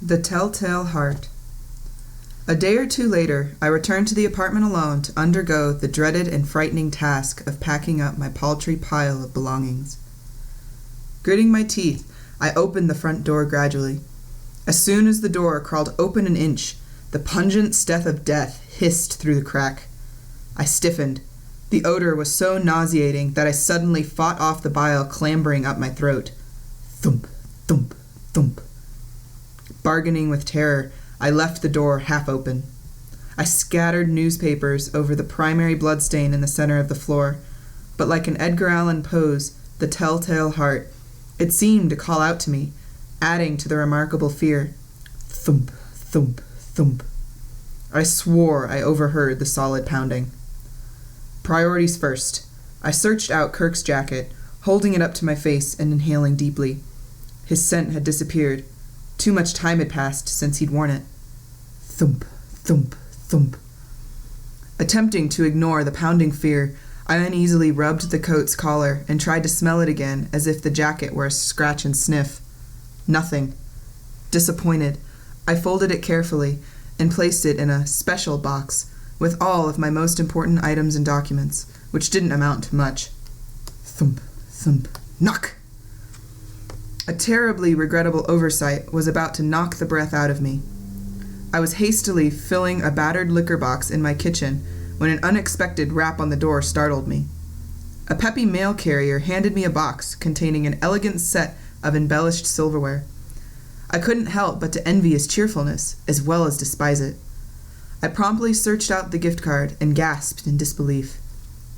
The Telltale Heart. A day or two later, I returned to the apartment alone to undergo the dreaded and frightening task of packing up my paltry pile of belongings. Gritting my teeth, I opened the front door gradually. As soon as the door crawled open an inch, the pungent stench of death hissed through the crack. I stiffened. The odor was so nauseating that I suddenly fought off the bile clambering up my throat. Thump, thump, thump. Bargaining with terror, I left the door half open. I scattered newspapers over the primary bloodstain in the center of the floor, but like an Edgar Allan Poe's The Telltale Heart, it seemed to call out to me, adding to the remarkable fear. Thump, thump, thump. I swore I overheard the solid pounding. Priorities first. I searched out Kirk's jacket, holding it up to my face and inhaling deeply. His scent had disappeared. Too much time had passed since he'd worn it. Thump, thump, thump. Attempting to ignore the pounding fear, I uneasily rubbed the coat's collar and tried to smell it again as if the jacket were a scratch and sniff. Nothing. Disappointed, I folded it carefully and placed it in a special box with all of my most important items and documents, which didn't amount to much. Thump, thump, knock! A terribly regrettable oversight was about to knock the breath out of me. I was hastily filling a battered liquor box in my kitchen when an unexpected rap on the door startled me. A peppy mail carrier handed me a box containing an elegant set of embellished silverware. I couldn't help but to envy his cheerfulness, as well as despise it. I promptly searched out the gift card and gasped in disbelief.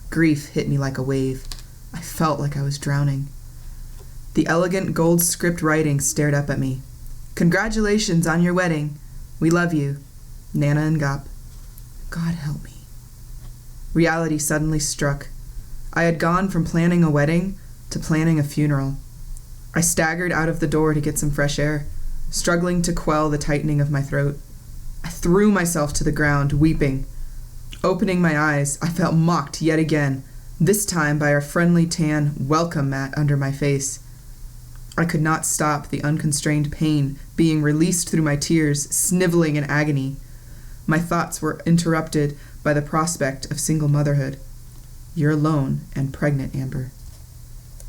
Grief hit me like a wave. I felt like I was drowning. The elegant gold script writing stared up at me. Congratulations on your wedding. We love you. Nana and Gop. God help me. Reality suddenly struck. I had gone from planning a wedding to planning a funeral. I staggered out of the door to get some fresh air, struggling to quell the tightening of my throat. I threw myself to the ground, weeping. Opening my eyes, I felt mocked yet again, this time by a friendly tan welcome mat under my face. I could not stop the unconstrained pain being released through my tears, sniveling in agony. My thoughts were interrupted by the prospect of single motherhood. You're alone and pregnant, Amber.